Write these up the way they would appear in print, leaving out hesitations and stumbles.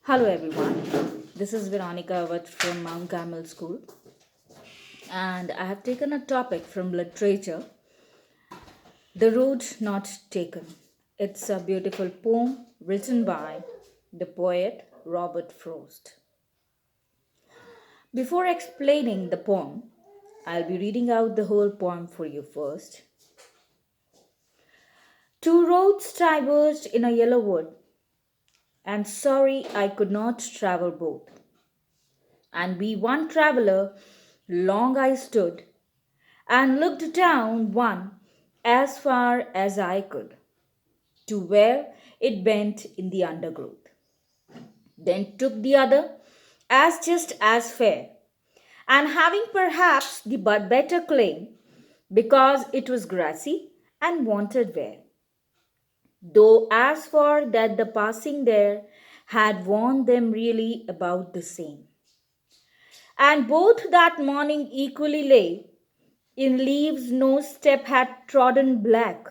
Hello everyone, this is Veronica Awat from Mount Carmel School, and I have taken a topic from literature, The Road Not Taken. It's a beautiful poem written by the poet Robert Frost. Before explaining the poem, I'll be reading out the whole poem for you first. Two roads diverged in a yellow wood, and sorry I could not travel both. And be one traveler, long I stood and looked down one as far as I could to where it bent in the undergrowth. Then took the other as just as fair, and having perhaps the but better claim, because it was grassy and wanted wear. Though as for that the passing there had warned them really about the same. And both that morning equally lay in leaves no step had trodden black.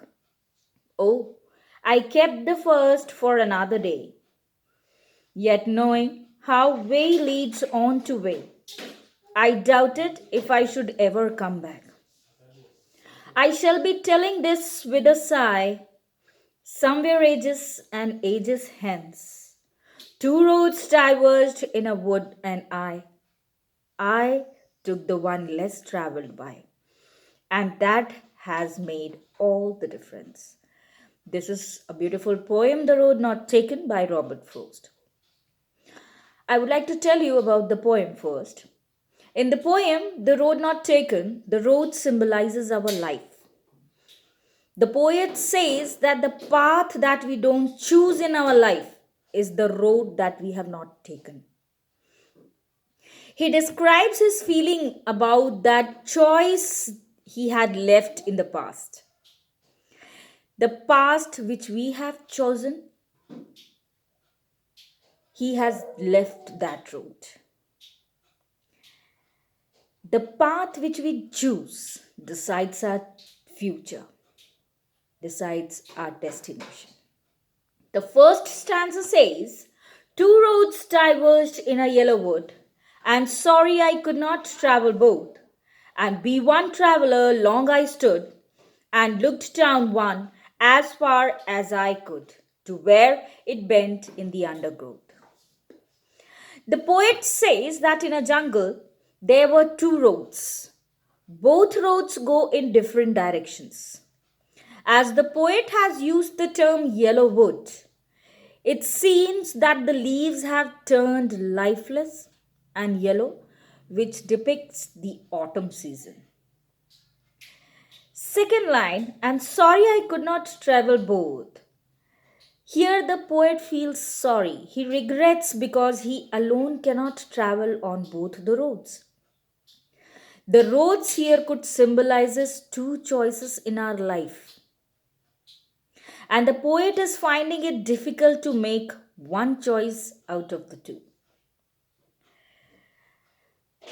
Oh, I kept the first for another day, yet knowing how way leads on to way, I doubted if I should ever come back. I shall be telling this with a sigh, somewhere ages and ages hence. Two roads diverged in a wood, and I took the one less traveled by. And that has made all the difference. This is a beautiful poem, The Road Not Taken by Robert Frost. I would like to tell you about the poem first. In the poem, The Road Not Taken, the road symbolizes our life. The poet says that the path that we don't choose in our life is the road that we have not taken. He describes his feeling about that choice he had left in the past. The past which we have chosen, he has left that road. The path which we choose decides our future, decides our destination. The first stanza says, two roads diverged in a yellow wood, and sorry I could not travel both. And be one traveler, long I stood, and looked down one as far as I could, to where it bent in the undergrowth. The poet says that in a jungle there were two roads. Both roads go in different directions. As the poet has used the term yellow wood, it seems that the leaves have turned lifeless and yellow, which depicts the autumn season. Second line, and sorry I could not travel both. Here the poet feels sorry. He regrets because he alone cannot travel on both the roads. The roads here could symbolizes two choices in our life. And the poet is finding it difficult to make one choice out of the two.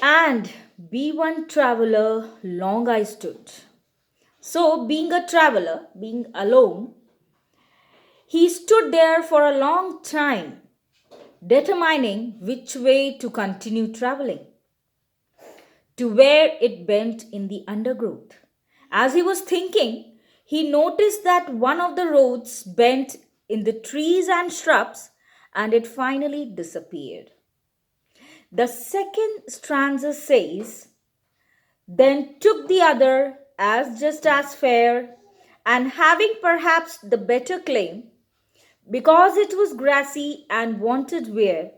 And be one traveler, long I stood. So, being a traveler, being alone, he stood there for a long time, determining which way to continue traveling, to where it bent in the undergrowth. As he was thinking, he noticed that one of the roads bent in the trees and shrubs, and it finally disappeared. The second stanza says, then took the other as just as fair, and having perhaps the better claim, because it was grassy and wanted wear,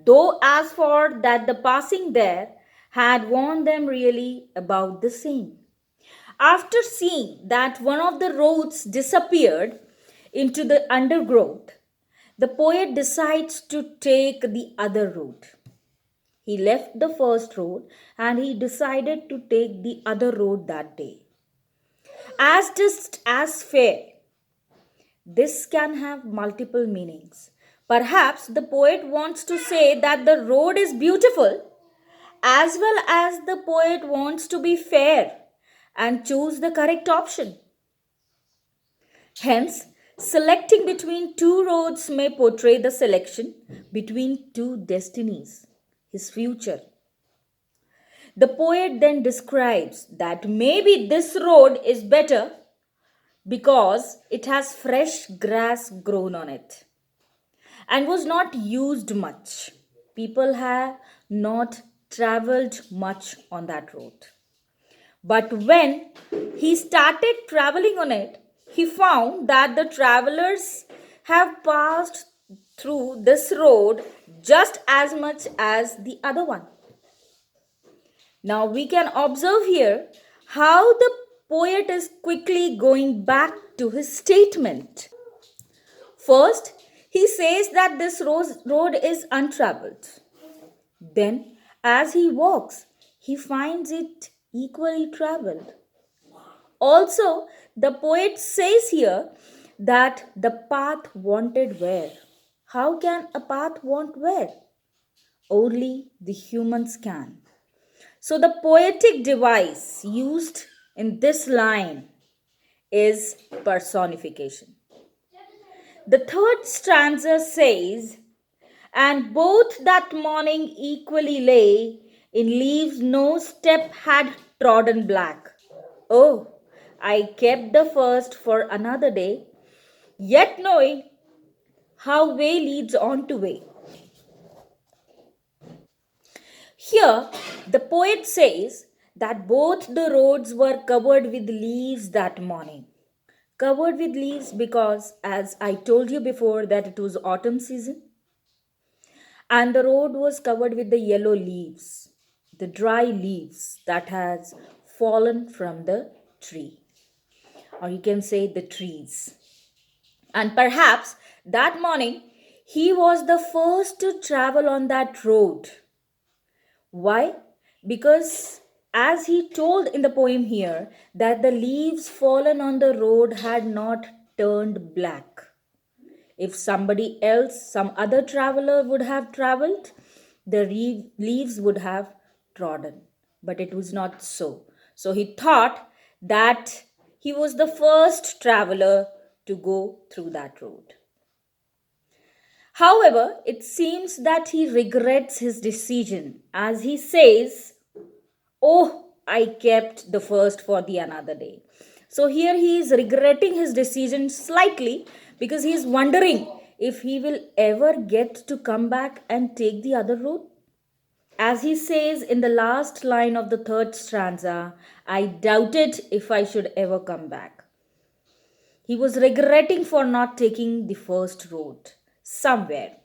though as for that the passing there had warned them really about the same. After seeing that one of the roads disappeared into the undergrowth, the poet decides to take the other road. He left the first road and he decided to take the other road that day. As just as fair, this can have multiple meanings. Perhaps the poet wants to say that the road is beautiful, as well as the poet wants to be fair and choose the correct option. Hence, Selecting between two roads may portray the selection between two destinies, his future. The poet then describes that maybe this road is better because it has fresh grass grown on it and was not used much. People have not traveled much on that road. But when he started traveling on it, he found that the travelers have passed through this road just as much as the other one. Now we can observe here how the poet is quickly going back to his statement. First, he says that this road is untraveled. Then, as he walks, he finds it equally traveled. Also, the poet says here that the path wanted where? How can a path want where? Only the humans can. So, the poetic device used in this line is personification. The third stanza says, and both that morning equally lay in leaves no step had trodden black. Oh, I kept the first for another day, yet knowing how way leads on to way. Here, the poet says that both the roads were covered with leaves that morning. Covered with leaves because, as I told you before, that it was autumn season and the road was covered with the yellow leaves, the dry leaves that has fallen from the tree, or you can say the trees. And perhaps that morning he was the first to travel on that road. Why? Because as he told in the poem here, that the leaves fallen on the road had not turned black. If somebody else, some other traveler would have traveled, the leaves would have trodden. But it was not so. So he thought that he was the first traveler to go through that road. However, it seems that he regrets his decision as he says, oh, I kept the first for the another day. So here he is regretting his decision slightly because he is wondering if he will ever get to come back and take the other road. As he says in the last line of the third stanza, I doubted if I should ever come back. He was regretting for not taking the first road somewhere.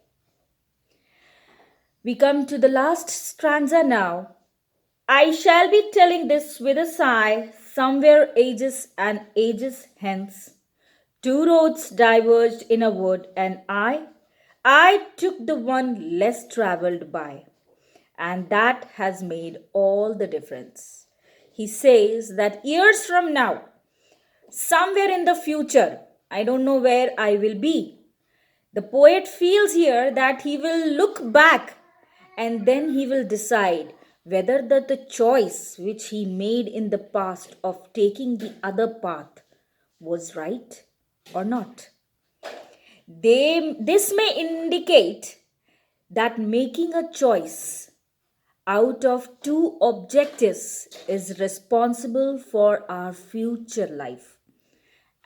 We come to the last stanza now. I shall be telling this with a sigh, somewhere ages and ages hence. Two roads diverged in a wood, and I took the one less traveled by. And that has made all the difference. He says that years from now, somewhere in the future, I don't know where I will be. The poet feels here that he will look back and then he will decide whether the choice which he made in the past of taking the other path was right or not. This may indicate that making a choice out of two objectives is responsible for our future life,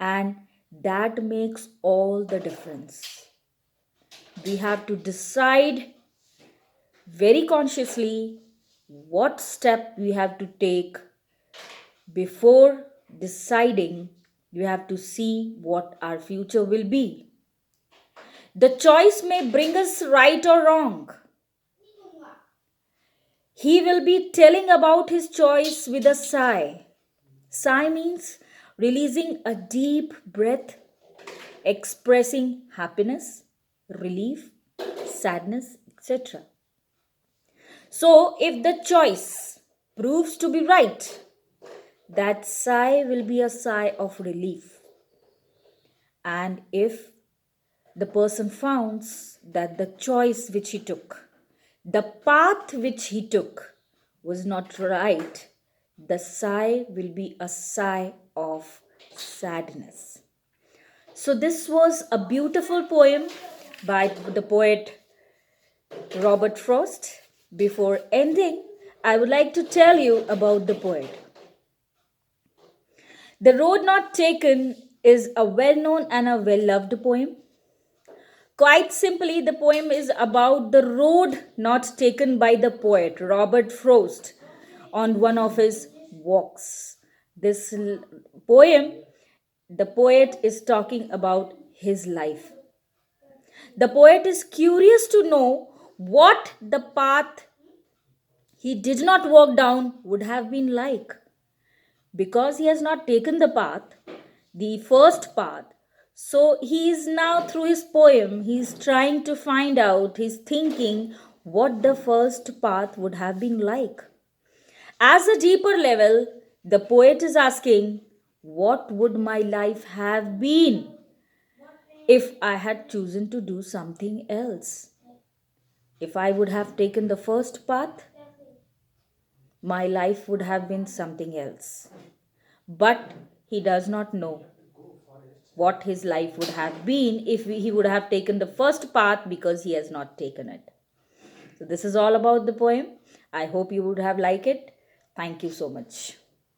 and that makes all the difference. We have to decide very consciously what step we have to take. Before deciding, we have to see what our future will be. The choice may bring us right or wrong. He will be telling about his choice with a sigh. Sigh means releasing a deep breath, expressing happiness, relief, sadness, etc. So, if the choice proves to be right, that sigh will be a sigh of relief. And if the person finds that the choice which he took, the path which he took was not right, the sigh will be a sigh of sadness. So, this was a beautiful poem by the poet Robert Frost. Before ending, I would like to tell you about the poet. The Road Not Taken is a well known and a well loved poem. Quite simply, the poem is about the road not taken by the poet Robert Frost on one of his walks. Poem, the poet is talking about his life. The poet is curious to know what the path he did not walk down would have been like. Because he has not taken the path, the first path, so he is now through his poem, he is trying to find out, he's thinking what the first path would have been like. As a deeper level, the poet is asking, what would my life have been if I had chosen to do something else? If I would have taken the first path, my life would have been something else. But he does not know what his life would have been if he would have taken the first path because he has not taken it. So, this is all about the poem. I hope you would have liked it. Thank you so much.